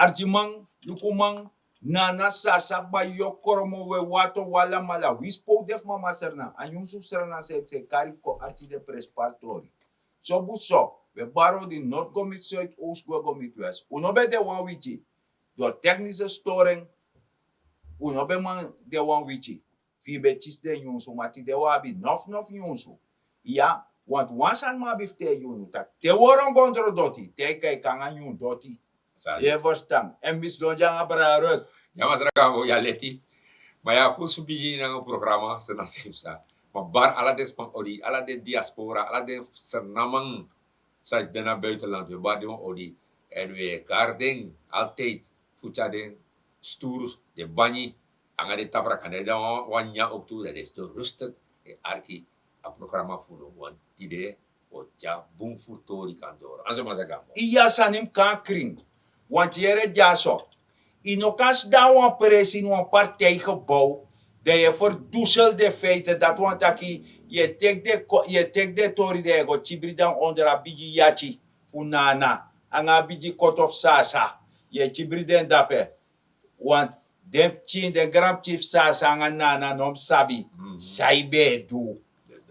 Arjimang, lukumang, nana sasa ba yokoromo we wato wala mala. We spoke def mama serna. Anyung su serna se karif ko archi de prespartori. So buso, we borrow the North Gomit Zuid, Oost Gomit West. Unobe de wan wichi. Door technische storing, unobe man de wan wichi. Fibe chiste yunsu, mati de wabi nof yunsu. Ja, want once aan ma bifte yunu tak. Te woron kontro doti, te kai kanga yun doti. Je verstaan. En mis don jang abrarut. Ja, mas rakamo ya leti. Maya fusu biji ng programa sa nasipsa. Mabar ala des pang odi, ala de diaspora, ala de sernamang sa dena buitenland. We badi mo odi. En we garding altijd fucha den sturus de banyi anga de tapra kaneda wanya ook toe dat is de rustig e arki a programa funo wan ide o ja bum furtori kandoro. Anzo mazagamo. Iya sanim kan kring. Want jere jaso. Inokas da wan presi wan partijgebouw. Dat je verdoezelt de feiten dat want aki je tek de tori de go chibri dan onder a biji yachi funana anga biji kot of sasa je chibri den dape want dem chin de grand chief sasa anga nana nom sabi saibe du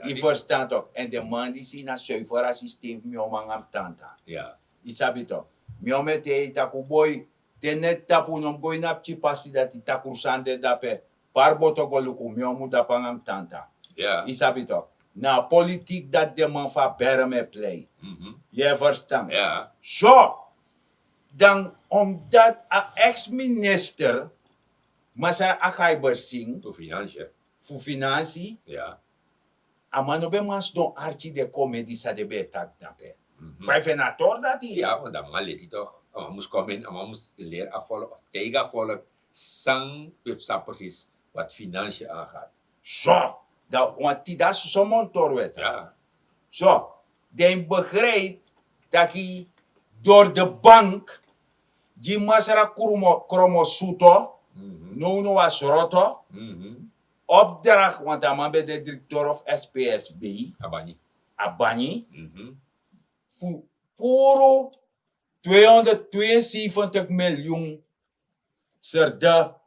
i verstaan toch en de man die si na zuivera systeem mi omangam tanta Ja. i sabi toch mi omete itaku boy de net tapu nom boy nap chi pasi dat itaku sande dape par botogoluku mi omu dapangam tanta Ja. i sabi toch na politiek dat de man fa berme play je verstaan Ja. zo dan omdat a ex-minister Masar Akaiber Singh Tu financiën. voor financiën Ja. amano be mas don archi de comedy sa de betak dape vai fenator dat hij Ja, want dan leti toch. Maar moest komen, maar moest leren afvallen of tegenvallen. Sang websa precies wat financiën aangaat. zo dat want die dat zo montor wet Ja. zo den begrijpt dat hij door de bank die masara kromo suto no was roto opdracht want hij ben de directeur of SPSB Abani. Abani voor puro 272 miljoen serda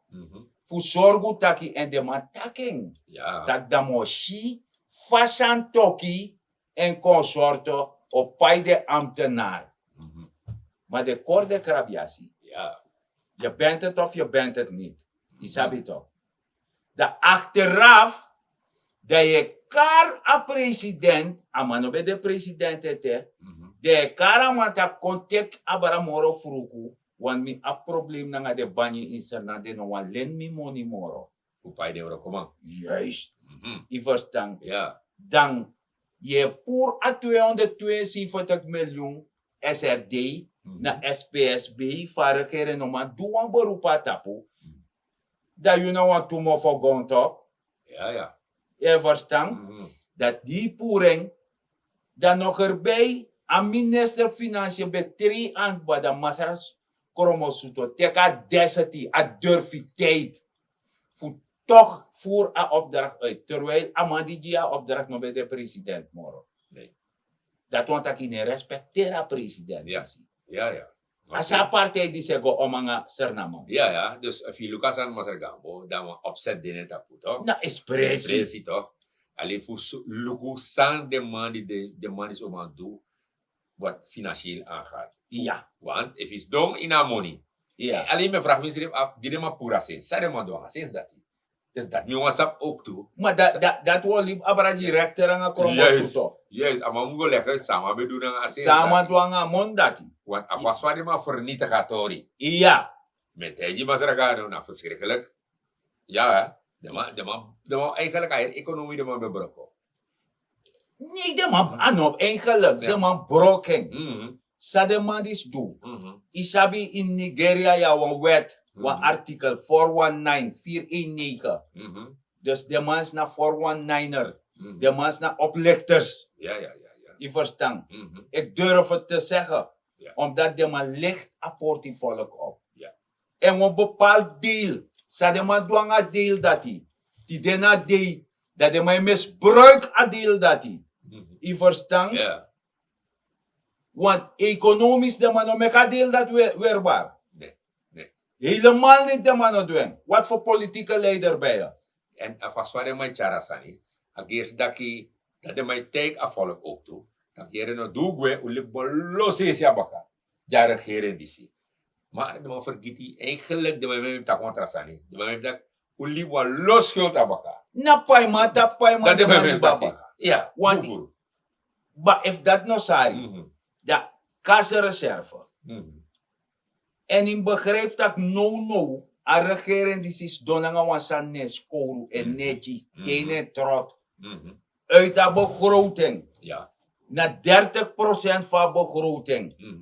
voor zorgu taki en de mataking Ja. tak damoshi fasan toki en consorto op paide ambtenaar. Maar de korde krabiasi, Ja. je bent het of je bent het niet. Isabi toch? De achteraf dat je kar a president, amano be de president ete, de karamata contact abaramoro fruku, wan mi a probleem na de banyi inserna de no wan len mi money moro. Upay de euro komang. Juist. I verstaan. Ja. Dan je pour a 272 miljoen SRD na SPSB voor regeren no man duwan beroepa tapu. Dat you know wat tumo for gonto. Ja, ja. Je verstaan? Dat die poering dan nog erbij aan minister Financiën bij 3 aan bij de Masaras Kromosuto. Teka desati a durfiteit. Voor toch voer een opdracht uit. Terwijl Amadi a opdracht nog bij de president moro. Nee. Dat want ik niet respecteren president. Ja. Ja, ja. Asa partij die se go omanga sernamon. Ja, ja. Dus als je Lucas aan Masargambo, dan we opzet dingen tapu, toch? Na espressie. Espressie, toch? Alleen voor Lucas aan de man is om aan doen wat financieel aangaat. Ja. Want if it's dong in our money. Ja. Alleen me vraag me af, die maar pura zijn. Sade maar doen, sinds dat. Dus dat nu was op ook toe. Maar dat wil liep abaraji rechter aan Kromosuto. Juist, maar moet leggen samen we doen aan Sama duanga mondati. Want afwas waar die maar vernietigatori. Ja. Met hij maar zeggen, nou verschrikkelijk. Ja, de man eigenlijk haar economie de man bebroken. Nee, de man anop eigenlijk. De man broken. Sa de man is do. Isabi in Nigeria ja wan wet. Wan artikel 419. Dus de man is na 419er. De man is na oplichters. Ja. Je verstaan. Ik durf het te zeggen. Omdat de man ligt een portfolio op. En een bepaald deel. Sa de man doet een deel dat hij. Die dena deel. Dat de man misbruikt een deel dat hij. Je verstaan? Want economisch de man om een deel dat weerbaar. Helemaal niet de man doen. Wat voor politieke leider ben je? En als we mijn charasani, ageer dat de mijn take afvallen ook toe. Dan keren no doe ule bolose sia baka. Ja regeren disi. Maar de man vergiet die eigenlijk de mijn tak matrasani. De mijn tak uli wa los schuld abaka. Napai ma, tapai ma, Dat de de man mijn baba. ja. Want- Hoeveel? Maar if dat no sari, Mhm. da kassareserve. Mhm. En in begrijp dat no, a regering die is donanga wansan nes koru en nechi, kene trot, Mhm. uit de begroting, Ja. na 30% van begroting, Mhm.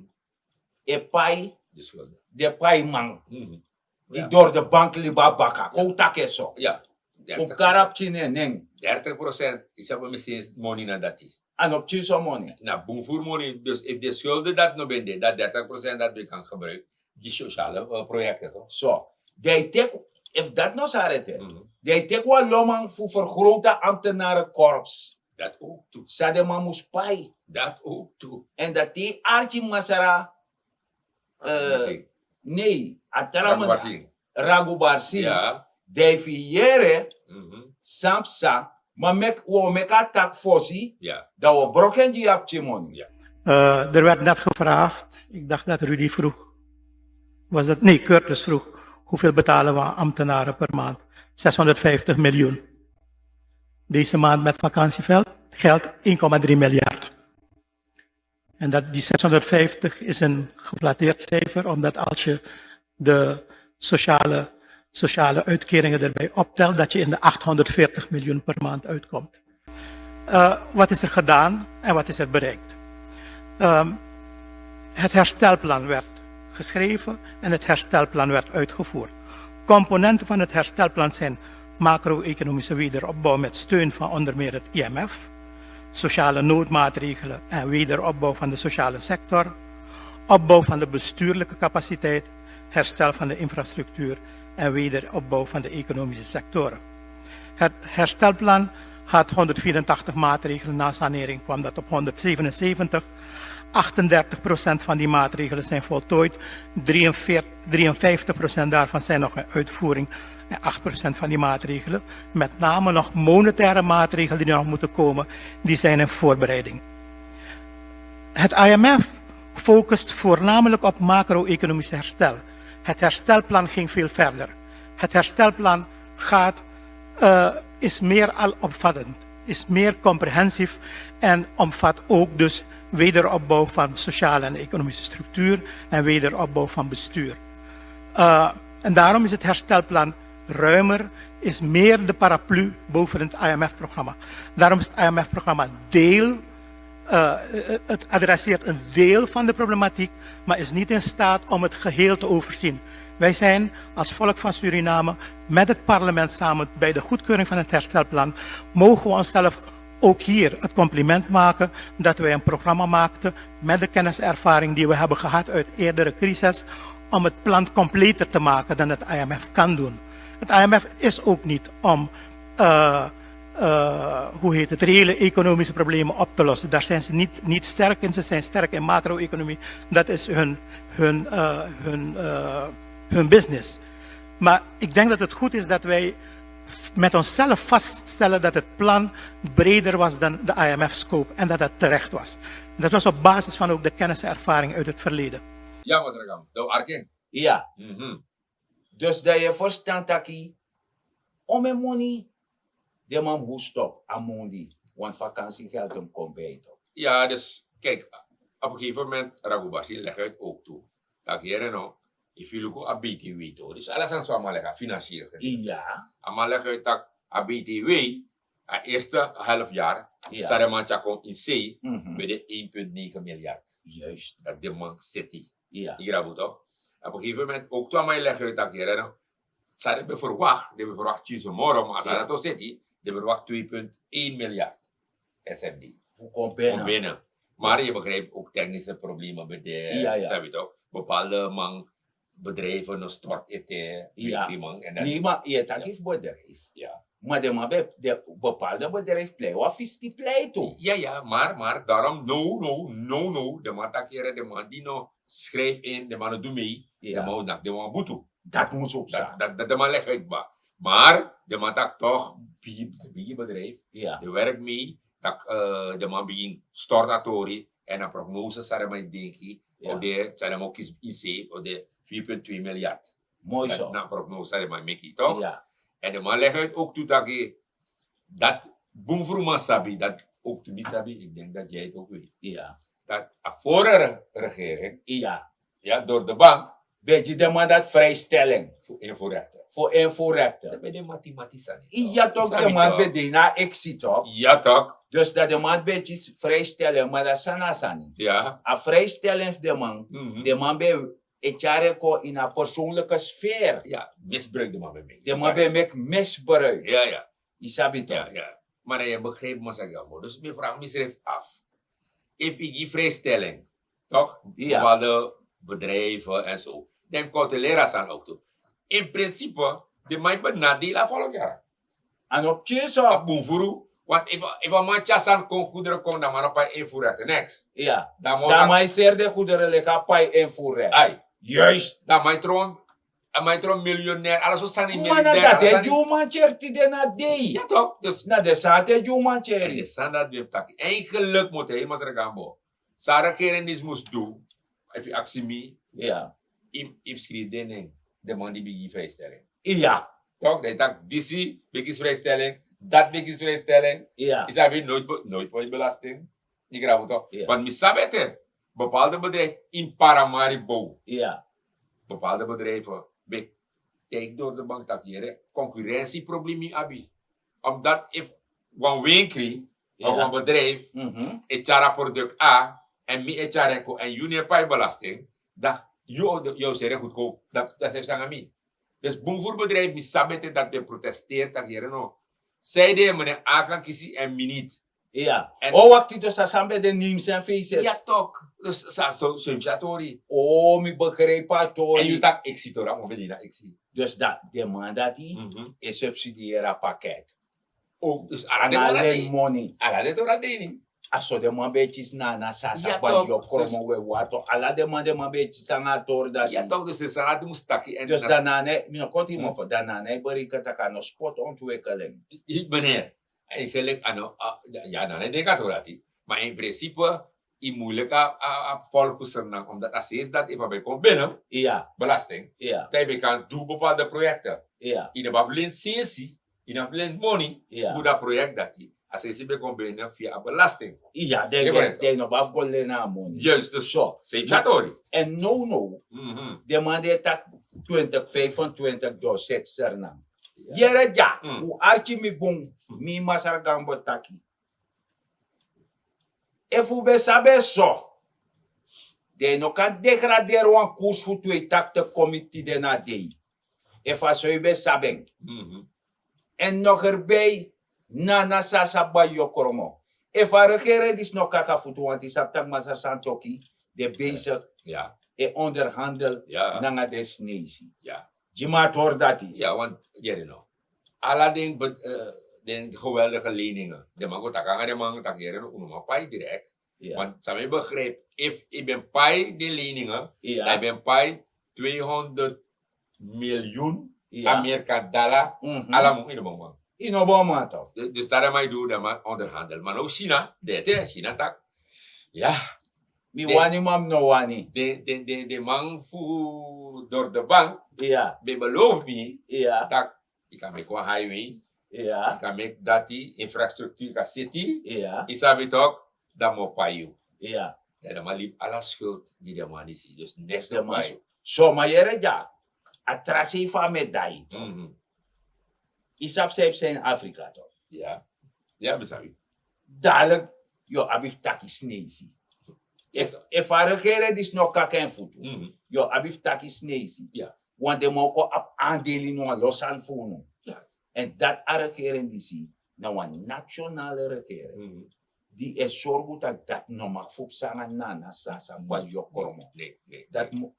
e pai, De schulden. de pai man, Mhm. die Ja. door de bank liba baka, kouta keso. Ja. Op karap chine neng, 30% is hebben misschien money na dati. en op chiso money. Na boomvoer money, dus if de schulden dat no bende, dat 30% dat we kan gebruiken, die sociale projecten toch? So, they take, if dat no sarete, Mhm. they take wa lomang voor vergrote ambtenarenkorps. Dat ook toe. Sade mamus pai. Dat ook toe. En dat die Archie Masara, Misschien. nee, Ragu Ataraman Barsin. Ragu Barsi, Ja. defiere, Mhm. Samsa, maar we meka tak fosi, Ja. dat we broken die op money. Ja. Er werd net gevraagd, ik dacht dat Rudy vroeg, nee, Curtis vroeg, hoeveel betalen we aan ambtenaren per maand? 650 miljoen. Deze maand met vakantiegeld 1,3 miljard. En die 650 is een geflatteerd cijfer, omdat als je de sociale uitkeringen erbij optelt, dat je in de 840 miljoen per maand uitkomt. Wat is er gedaan en wat is er bereikt? Het herstelplan werd geschreven en het herstelplan werd uitgevoerd. Componenten van het herstelplan zijn macro-economische wederopbouw met steun van onder meer het IMF, sociale noodmaatregelen en wederopbouw van de sociale sector, opbouw van de bestuurlijke capaciteit, herstel van de infrastructuur en wederopbouw van de economische sectoren. Het herstelplan had 184 maatregelen, na sanering kwam dat op 177. 38% van die maatregelen zijn voltooid, 53% daarvan zijn nog in uitvoering en 8% van die maatregelen, met name nog monetaire maatregelen die nog moeten komen, die zijn in voorbereiding. Het IMF focust voornamelijk op macro-economisch herstel. Het herstelplan ging veel verder. Het herstelplan is meer alomvattend, is meer comprehensief en omvat ook dus wederopbouw van sociale en economische structuur en wederopbouw van bestuur. En daarom is het herstelplan ruimer, is meer de paraplu boven het IMF-programma. Daarom is het IMF-programma het adresseert een deel van de problematiek, maar is niet in staat om het geheel te overzien. Wij zijn als volk van Suriname met het parlement samen bij de goedkeuring van het herstelplan, mogen we onszelf ook hier het compliment maken dat wij een programma maakten met de kennis en ervaring die we hebben gehad uit eerdere crises, om het plan completer te maken dan het IMF kan doen. Het IMF is ook niet om reële economische problemen op te lossen. Daar zijn ze niet sterk in, ze zijn sterk in macro-economie. Dat is hun business. Maar ik denk dat het goed is dat wij met onszelf vaststellen dat het plan breder was dan de IMF-scope en dat het terecht was. Dat was op basis van ook de kennis en ervaring uit het verleden. Ja, Mas Ragam. Nou, Arkin. Ja, Mhm. dus dat je verstand taki, om mijn money, de man hoe stop, amondi, want vakantiegeld hem komt bij toch. Ja, dus kijk, op een gegeven moment, Ragu Barsin legt uit ook toe. Dat hier no, if you look at BTW toe. Dus alles aan zo'n leggen, financieel. Ja, Maar leg uit dat a BTW, het eerste half jaar, Ja. zou de man tjako in C Mhm. bij de 1,9 miljard. Juist, Dat de man zit. ja. Ik raad toch? Op een gegeven moment, ook toen mij leg uit dat hier no, zou de verwacht morgen, maar als Ja. dat toch zit, de verwacht 2,1 miljard SMD. Voor komt Om binnen. binnen. Maar je begrijpt ook technische problemen bij de, Ja. zeg je toch? Bepaalde bedrijven stort het, Ja. man. En dat, Nee, maar je tak heeft bedrijf. ja. Maar de bepaalde bedrijf pleit, wat is die pleit toe? Ja, maar daarom, no. De man takeren, de man die nog schrijft in, de man doet mee, de Ja. man nak, de man boetu. Dat moet ook zijn. Dat de man legt uit ba. Maar de man tak toch bigi bedrijf. Ja. De werk mee dat de man begin stortatori en een prognose zijn maar denki. Ja. Of de zijn ook kies IC of de 4,2 miljard. Mooi zo. Na prognose zijn maar meki toch? Ja. En de man legt uit ook toe dat boemvroeman sabi, dat ook te sabi, ik denk dat jij het ook weet. Ja. Dat de vorige regering, Ja. ja, door de bank, Weet je, de man dat vrijstelling voor invoerrechten. voor invoerrechten. Dat ben je mathematica. Ja, toch, de man bij de na exit toch? Ja, toch? Dus dat de man beetje vrijstelling, maar dat is sanasani. Ja. A vrijstelling de man, Mhm. de man bij echareko in een persoonlijke sfeer. Ja, misbruik de man bij mij. De man bij mek misbruik. Ja, ja. Isabi toch? Ja, ja. Maar je begrijpt me zeggen, dus mijn vraag misschrijft af. If ik die vrijstelling, toch? Ja. Bepaalde bedrijven en zo. Dan komt de leraars aan ook toe. In principe, de man benadelen volgend jaar. En op Op Tjezo. boemvoeru. Want if een man tjasan kon goederen komen, dan man op een invoerrechten. Next. Ja. Dan moet Dan dat... mij zeer de goederen liggen bij invoerrecht. Ai. Juist. Dan mijn troon miljonair. Alles wat zijn die Maar miljonair. dat alles is zijn die- jouw man cherti de na dei. Ja toch? Dus Na de sate jouw man en de cherti. standaard weer tak. Eigenlijk moet hij maar zeggen bo. Sarah Keren is moest doen. Even actie me. Ja. Im schreef ding. De man die begint vrijstelling. Ja. Toch? Dat tak disi week vrijstelling. Dat week is vrijstelling. Ja. Is hij nooit belasting. Die graag toch? Ja. Want misabete. Bepaalde bedrijven in Paramaribo. Ja. Bepaalde bedrijven. Kijk door de bank dat hier. Concurrentieprobleem abi. Omdat if one winkri of Ja. een bedrijf Mhm. echara product A en mi echara ko en junior pay belasting, dat jou zeggen goedkoop. Dat heeft aan mij. Dus boemvoerbedrijf mi sabete dat we protesteert dat hier no. Zij de meneer A kan kiezen en mi niet. Ja. En- Oh, wacht, dus dat zijn bij de names en faces. Ja toch. Dus zo is story. Oh, ik begrijp het, En hoor. je tak ik zie toch, maar ben je dat ik zie. Dus dat, de man dat die, is subsidiëren pakket. Oh, dus ala de En mora alleen die. money. Ala de tora die. Aso de man beetje na sasa Ja, ba toch. yo kromo we wato. Ala de man beetje sanga tor dat Ja die. toch, dus de sanat moest takken. En Dus daarna, nee, mi no konti mo voor daarna, nee, berika taka no spotontwikkeling. meneer, eigenlijk, ja, dan denk ik dat hij. Maar in principe, in moeilijk volksernang, omdat als is dat even bij komt binnen, Ja, belasting, ja, dat je kan doen bepaalde projecten. ja, In de baflin sensie, in de baflin money, Ja. hoe dat project dat hij, als hij bij komt binnen via belasting. ja, Ja, maar- de no baf golena money. Juist, dus Zo. zeg je dat En no, de man die tak 2025 door zet sernam. Jere ja, Mm. u archi mi bung, mi masar gambo taki. If u be sabe so, de no kan degraderen wan koers voor twee takte committee de na dei. If a so u be saben. En nog erbij, na sasa ba yokromo. If a regering is nog kaka futu, want is aptak masar santoki, de bezig Ja, e onderhandel Ja. nanga destination. ja. Jima tor dati. Ja, want, jij know, alle den geweldige leningen, de man gaat aan de man, dat hier een pay direct. Ja. Want ze begrijp, if ik ben pay de leningen, Ja. ik ben pay 200 miljoen Ja. Amerika dollar, Mhm. alle moet in de man. Inobama toch? Dus dat mij doen, dat man onderhandel. Maar nou China, dit is China tak. Ja, Mi De- wani mam no wani. de man voor door de bank, Ja. be beloof me, Ja. dat ik kan make een highway, Ja. ik kan make dat die infrastructuur kan city, Ja. isabi toch, dat moet pay you. Ja. En dan liep alle schuld die de man is. Dus Des next de to mas. pay. So ma yere ja. Atrasi fa me dai. Isap sep zijn Afrika toch? Ja, ja, besabi. Dadelijk, yo abif taki snezi. If a regering is nog kaken futu. Yo abif taki snezi. Ja. Want de moko ap aandelen no losan funu. Ja. En dat a regering die si, na een nationale regering. Die is zorgen dat dat no mag fopsanga na sasa ba yokoromo. Nee. Dat mo,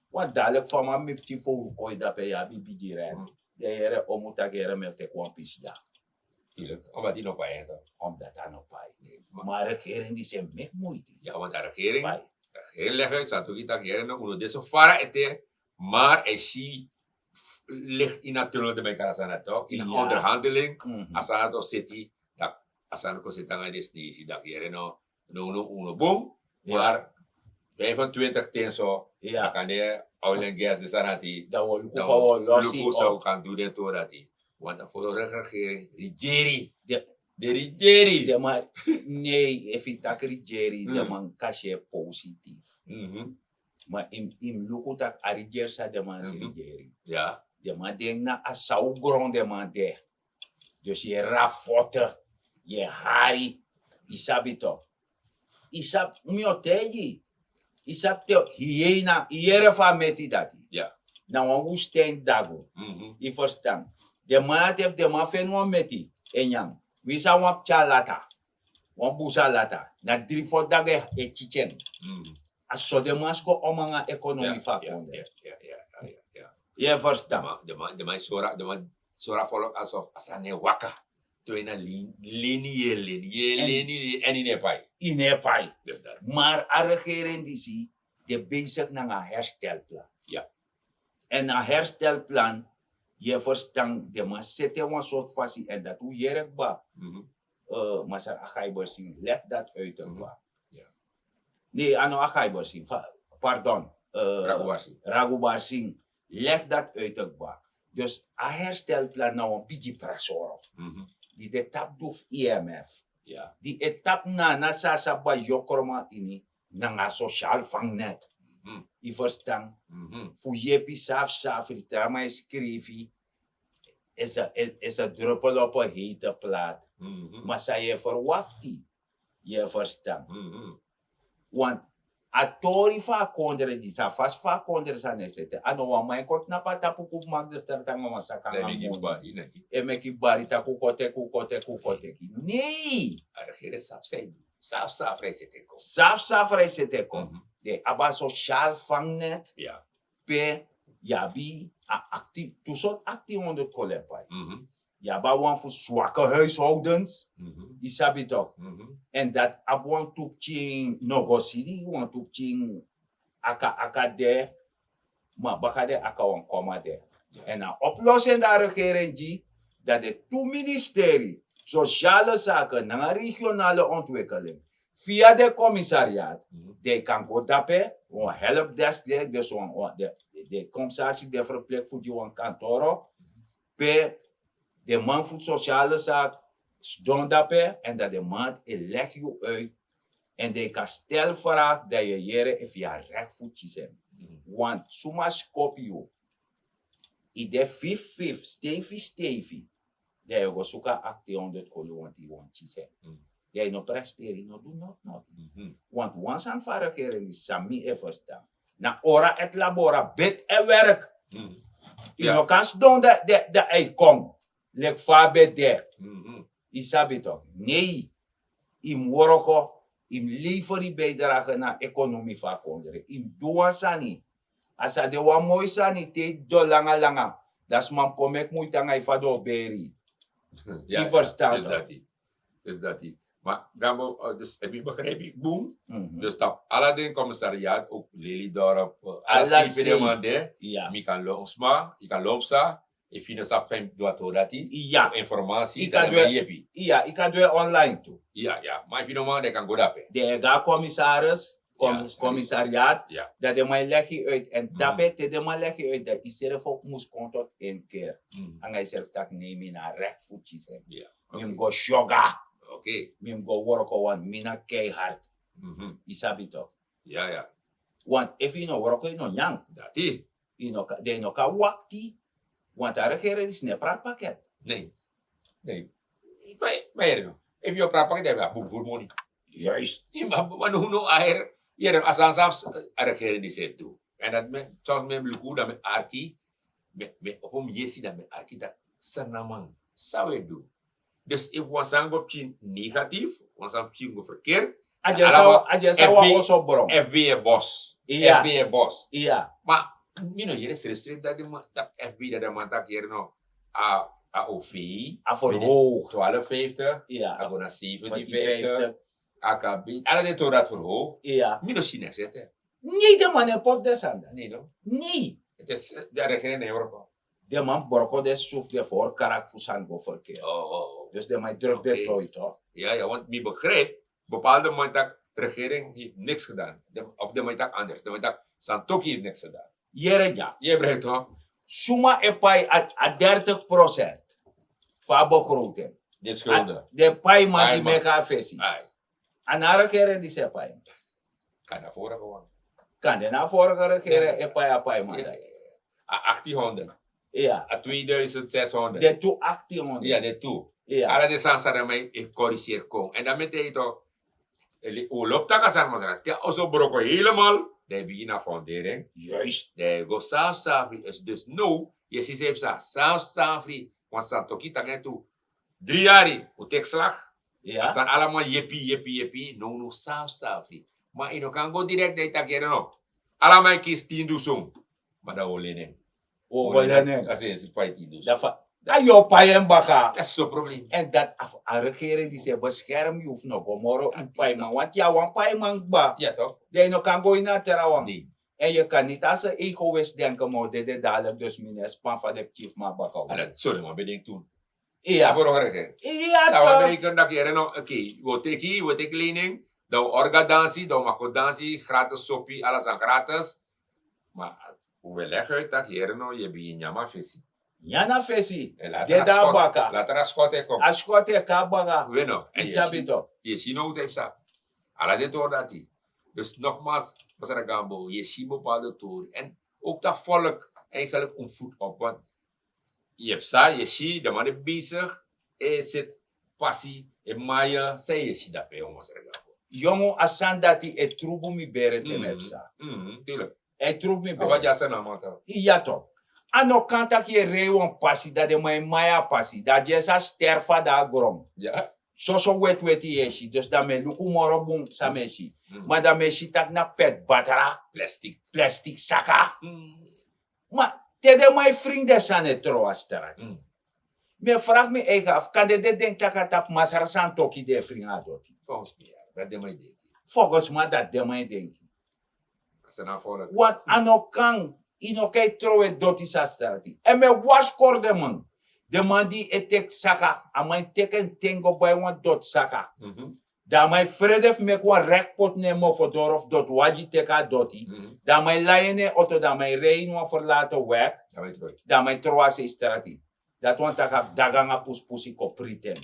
want dadelijk van ma mipti voor koi dat pe ya bibi dire. De here omuta gere met te kwampis ja. Tuurlijk, omdat die nog bij heeft. Omdat dat nog bij. Nee, maar- Maar regering die zijn met moeite. Ja, want de regering, Bij. de regering legt uit, zat ook niet dat regering nog, uno de zo fara ete, maar is zie ligt in natuurlijk de mekanisme toch? In Ja. onderhandeling, Mhm. als aan het city, dat als aan het zitten aan de snee, dat hier no boom, Ja. maar 25 ten zo, Ja. dan kan je oil and gas de sanati, Dat we dan gewoon lossen Luko zou op. kan doen dat dat die. Want dan voor de regering, Rigeri, De- de Rigeri. De man, nee, if ik Jerry, de Mm. man kasje positief. Mhm. Maar in lukutak arijer sa de man Mhm. Jerry. Ja, De man denk na asau grond de man de. Dus je rafotte, je hari, isabi toch. Isab miotegi. Isab te hyena, iere fa meti dati. ja. Na wan woestijn dago. Mhm. I verstaan. De man heeft de man fen wan meti. Enyang. Wisa wan lata. Wan busa lata. Na 3-4 dagen e chichen. Mhm. Aso de man sko omanga ekonomi Ja, fa ja, konde. ja. Je verstaan. De man sora volk alsof asane waka. To in een linie en in een pai. Inepai. Dus dat. Maar a regering die zie, de bezig naar een herstelplan. Ja. En een herstelplan, je verstaan, de man zet een soort fasie en dat hoe je het ba. Mhm. Maar zijn agaiber zien, leg dat uit een ba. Ja. Nee, ano agaiber zien, pardon. Raguwasi. Ragubar Singh, leg dat uit het ba. Dus een herstelplan nou een beetje prasoro. Mhm. Die de tap doet IMF. Ja. Die etap na sasa ba yokroma ini na social vangnet. Mhm. I verstaan. Mhm. Fu jepi saf die trama schreef is een druppel op een hete plaat. Mhm. Maar zij je verwacht die. Je verstaan. Mhm. Want a tori fa kondre di sa fast fa kondre sa nesete. Ano wa mai kot na pata puku mag de starta mama sakanga Dat heb ik iets mo. bij in. E me ki barita ku kote. Nee. Argere sap zijn. Sap reis het ko. Saf resete ko. Mhm. De aba social vangnet. Ja. Pe yabi a actie toesot actie onder kolepai. Mhm. Yaba wan voor zwakke huishoudens. Mhm. Isabi toch. Mhm. En dat abwan toepching nogosidi, wan toepching aka de, maar bakade aka wan koma de. En een oplossing daar regering die, dat de ministerie Sociale Zaken en regionale ontwikkeling via de commissariaat, Mhm. die kan go dape, wan helpdesk de, dus de commissaris die verplicht voor die wan kantoro, pe de man voor sociale zaak doen dape en dat de man leg je uit en de kan stel vraag dat je jere if je recht voetjes hebt. Mhm. Want suma skopio i de 5 stevie dat je go suka acte onder kolo want die want je Mhm. jij no presteri no do not. Mhm. Want once aan varigeren is sami e verstaan. Na ora et labora bid en werk. Mhm. Je Ja. no kan doen de ei kom. Lek fabe de. Mhm. Isabi toch? Nee. Im woroko, im leveri bijdrage naar economie van kondere. Im doa sani. Asa de wa mooi sani te do langa. Das man komek moeite ngai fado beri. Ja, Die verstaan is dat die. Is dat die. Maar Gambo, dus heb je begrepen? Boom. Mhm. Dus dat Aladdin commissariaat, ook Lelydorp, Alla alles zee. in de Ja. mi kan loonsma, je kan loopsa, if je sap hem doet dat Ja. informatie, Ik dat kan ben doen- je. Ja, ik kan doen online toe. Ja. Maar if je normaal, dan kan go dapen. De ga commissaris, Ja. commissariaat, Ja. dat de man leg je uit. En Mhm. daarbij te de man leg je uit dat je zelf ook moest contact één keer. Mm. En hij zelf dat nemen naar recht voetjes. Ja. Mim go shoga. Oké. Mim go worko wan mina keihard. Mhm. Isabi toch? Ja. Want if you know worko you know yang. Dat die. De no ka wakti. Want de regering is een praatpakket. Nee. Maar no. If je praat, dan heb je boek money. Juist. Maar no air, hier als zelfs regering die zit toe. En dat men, zoals men luku dat met arki, met op een jesi dat met arki dat sanaman zou je doen. Dus ik was aan op negatief, was aan op verkeerd. Aja FB sawa also brom. FB bos. Ja. FB bos. Ja. Maar, hier is restrict dat FB dat de man tak hier no a OV. Voor hoog. 12,50. Ja. Abona 17,50. 50. AKB. Alle dit dat verhoogd. Ja. Minus China zetten. Nee, de man heeft pot desanda. Nee, no. Nee. Het is de regering in Europa. De man broko de soef de voor karak fusan go verkeer. Oh. Dus de man druk de Oké. toy toch? Ja, want wie begrijpt, bepaalde moment dat regering heeft niks gedaan. Of de moment dat anders. De moment dat Santoki heeft niks gedaan. Jere ja. Je begrijpt toch? Suma epai a 30% van begroting. De schulden. De pai man die man. mega fesi. Ai, Ana regering die se pai. kan naar voren gewoon. Kan de na vorige regering Ja. epai a pai man. Ja. Ja. A 1800. Ja. A 2600. De toe 1800. Ja, de toe. Ja. Alle de sansa mij ik corrigeer kom. En dan meteen toch. O loopt dat als maar ja, also broko helemaal. De begin fondering. Juist. De go saaf safri is dus no. Je ziet zelfs dat saaf safri. Want Santoki tangen toe. 3 jaar. O tek slag. Ja. Zijn allemaal jeppie. No saaf safri. Maar je kan go direct de takeren no. Allemaal kies 10 dusum. Maar dat wil niet. O golenen. Dat is een paar 10 dusum. Dat va. Ayo pai en baka. Dat is zo'n probleem. En dat a regering die se bescherm je hoeft nog omoro een pai man. Want ja, wan pai man ba. Ja toch? De no kan go in a terawang. Nee. En je kan niet als een egoïst denken, maar de dadelijk dus meneer span van de chief maar baka. Sorry, maar bedenk toen. Ja. Voor horen. Ja Sawa toch. bedenken dat je no, oké, we take lening, dan orga dansie, dan mag dansie, gratis soppie, alles aan gratis. Maar hoe we leggen uit dat je no, je begint jammer visie. Ja na fesi. En De da baka. later als schot komen. Askote ka baka. We no. En Isabito. je ziet nou hoe het heeft zat. Alla dit hoort dat hij. Dus nogmaals, was er een gambo, je ziet bepaalde toren. En ook dat volk eigenlijk een voet op. Want je hebt ça, je ziet, de man is bezig, hij zit passie, en maaien, zij je ziet dat bij jongens er gambo. Jongo asandati e trubu mi bere te mepsa. Tuurlijk. E trubu mi Maar wat bere. jij zei nou, man? Ja toch. Ano kanta ki rewon pasi dat de mai maya pasi. Dat je sa sterfa da grom. Ja? So wet yeshi. Dus dat me luku moro bung sa meshi. Maar dat meshi tak na pet batra. Plastic. Saka. Maar te de mijn vrienden zijn het trouwens terat. Me vraag me eigen af, kan de denk dat het op Masar Santoki de vrienden doet? Volgens mij, ja. Dat is mijn idee. Volgens mij dat de mijn denk. Als ze nou volgen. Want ano kan, ino kei trouwe doti sa strati. En me was korde man. De man die etek saka, amai teken tengo bij wan dot saka. Da mai fredef me kwa rekpot nemo voor door of dot waji teka doti. Da mai layene auto da mai rein wan verlaten weg. Dat weet ik. Da mai troa se strati. Dat want tak af daganga pusi ko priten.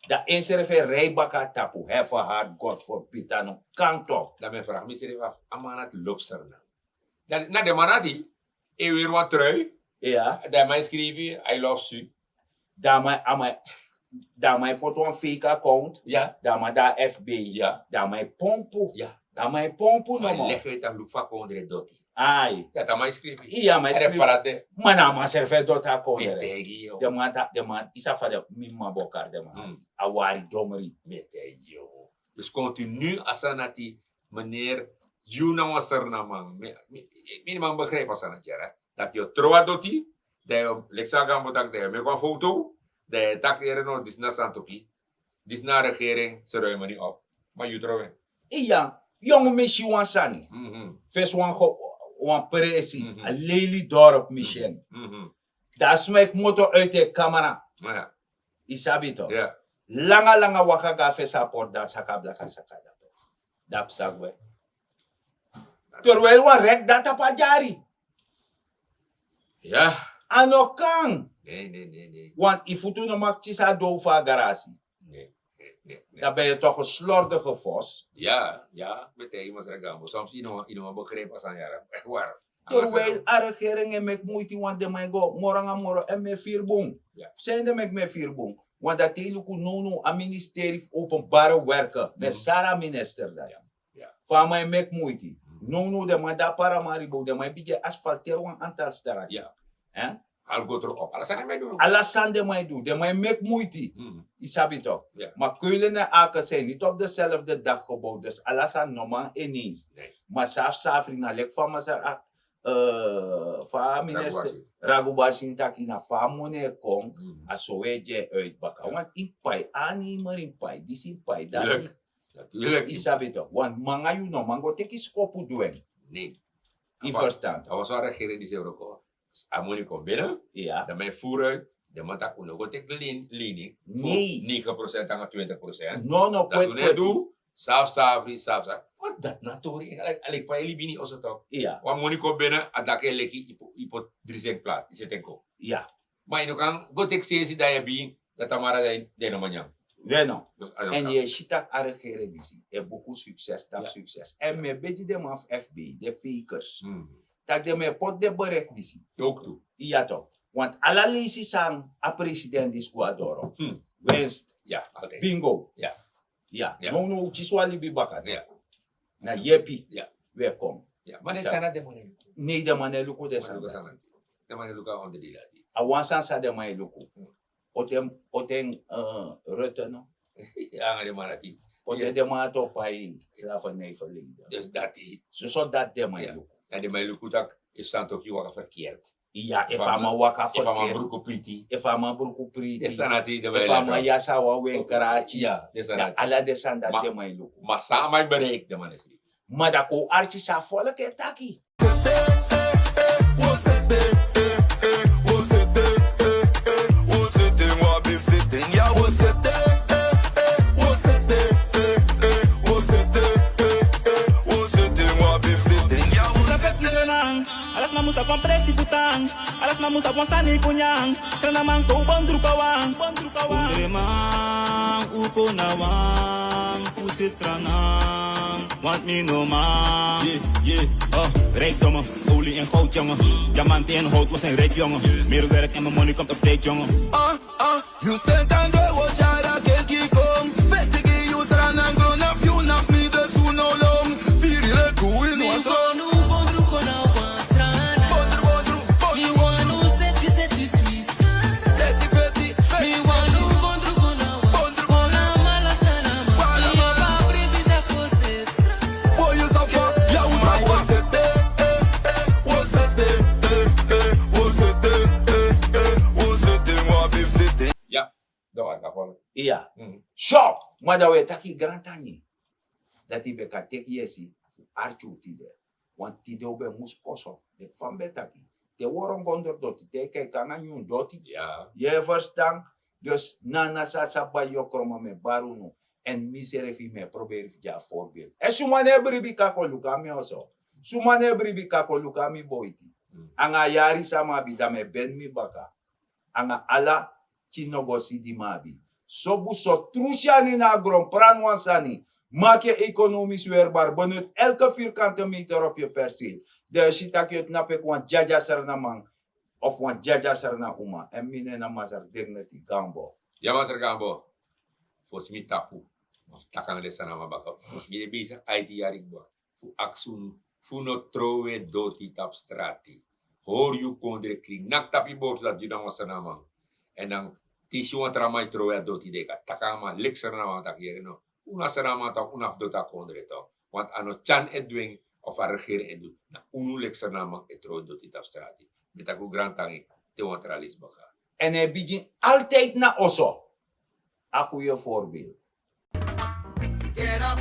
Da inserve reibaka tapu. Hefa hard God for pitano. Kanto. Dat mijn vraag. Misschien even amanat lobster na. Na de manati, weer wat trui. Ja. Dat mij schrijven, I love you. Da mai pot wan fake account. Ja. Da mai da FB. Ja. Da mai pompu. Ja. Da mai pompu no Maar mo. leg je het aan Lufa kondre doti. Ai. Ja, dat mij schrijven. Iya mai Er skrif. parade. Mana ma serve dot account. Metegi yo. De man isa fa de mimma bokar de man. Awari domri. Metegi yo. Dus continu asanati meneer Yuna wasser namang. Minimaal begrijp asanati ya. Dat je troa doti. Dat je leksa gambo tak de me kwa foto. Dat je tak ereno dis na santoki. Dis na regering ze ruimen niet op. Maar je trouwen. Iya. Jonge missie wan sani. Fes wan presi. A lely dorp mission. Da smek moto uit de camera. Maar ja. Isabito. Ja. Langa waka gafe support dat sakabla kasakada. Dap sagwe. Terwijl wan rek data pajari. Ja. Ano kan. Nee. Want ifutu no mak chisa do fa garasi. Nee. Dan ben je toch een slordige vos. Ja. Meteen was er gambo. Soms ino begrijp asan jaren. Echt waar. Terwijl a regering en mek moeite want de mij go moranga moro en me vierbong. Ja. Zijn de mek me vierbong. Want dat heluku nono a ministerie openbare werken. Met Sarah minister daar. Ja. Van mij mek moeite. Nono de mij daar paramaribo. De mij beetje asfalteer wan aantal straat. Ja. Eh? Al go erop. Alles aan mij doen. Alasan de mij doen. De mij mek moeite. Isabi toch? Ja. Maar Keulen en Aken zijn niet op dezelfde dag gebouwd. Dus alasan normaal ineens. Nee. Maar safri na lek van Masar van minister Raghubar Sintaki na famone kom asoeje uit baka. Want in pai ani maar in pai dis in pai dat Natuurlijk. isabi toch. Want mangayu no mango teki skopu doen. Nee. In verstand. Dat was waar regering die zei ook. Amoni komt binnen, Ja. dan mijn vooruit, de man tak uno gotek lening. Nee. 9% aan 20%. No, Dat kwet, doen hij doe, saaf. Wat dat natuurlijk? Alik van jullie binnen als het ook. Ja. Want money komt binnen, en dat kan lekkie, ipo 3 plaat, is het enko. Ja. Maar je kan gotek sesi dat je bi, dat amara de no manjang. Bueno. Dus, En je ziet dat regeren die zie. Je beaucoup succes, dat Ja. succes. En me beetje de man FB, de fakers. Hmm. Dat de me pot de bericht die zie. Ook toe. Ja toch. Want alla lezi sang a president is Guadoro. Wenst. Ja, altijd. Bingo. Ja. Ja. Ja. No, chiswali bibakat. Ja. Na yepi. Ja. Welkom. Ja, maar dit Sa- zijn dat de money. Nee, de man luku de De sang. money luka onder die lati. Awansan sa de man luku. Hmm. Oten Rutte no. Ja, nga de manati. Oten Ja. de man to pain. Sa van nee verleden. Dus dat die, So dat de man Ja. luku. en de mij lukutak, is staan toch je waka verkeerd. Ja, if If ama waka If ama verkeerd. broek pretty. If ama bruku priti. Is dat die de If wij ama laten. yasa wa wen karachi. Ja, is Ja, dat. ala de san dat Ma- de man luku. Maar samen bereik de man is niet. Maar dat ko archi sa volk e taki. Alas mamusa pon presi putang, alas mamusa pon sani kunyang, serana mang ko bondru kawang, Undremang uko nawang, fusit tranang, want me no man. Rijkdommen, olie en goud jongen, diamanten en hout, we zijn rijk jongen, meer werk en mijn money komt op tijd jongen. You spend time to watch out a girl kick on. Fetty you run and grown up, you knock me the soon no long. Feel like going on. Bondru, Seti feti, boy you suffer, yeah you suffer. Ja, dat was dat gewoon. Ja. Mhm. So, maar dat we taki grantani. Dat die beka tek yesi fu archu tide. Want tide obe mus koso. De van betaki. Te woron gonder doti. Te kijk kanga nyun doti. Ja, Je verstaan. Dus nana sasa ba yokroma me baruno. En misere fi me probeer fi ja voorbeeld. En sumane bribi kako luka mi also. Sumane bribi kako luka mi boiti. Anga yari sama bi dame ben mi baka. Anga ala chinogosi di mabi. Sobu so trushani na grom pranwansani. Maak je economisch weerbaar. Benut elke vierkante meter op je perceel. De shitak je het napek wan jaja sarnamang. Of wan jaja sarna uma. En mine na mazar dignity gambo. ja was er gaan bo. Fos mi tapu. Of takang de sana mabaka. Mi de bezig IT jarik bo. Fu aksunu. Fu no trowe doti tap strati. Hoor you kondre kring. Nak tapi boot dat je dan was sana man. En dan tisi wan tramai trowe doti deka. Takama lik sana man tak hier no. Una sana man tak unaf dota kondre to. Want ano chan edwing of a regeren edu. Na unu lik sana man etro doti tap strati. Betaku grantangi. Te wan tralis baka. En hij begint altijd na osso. Een goede voorbeeld. Get up,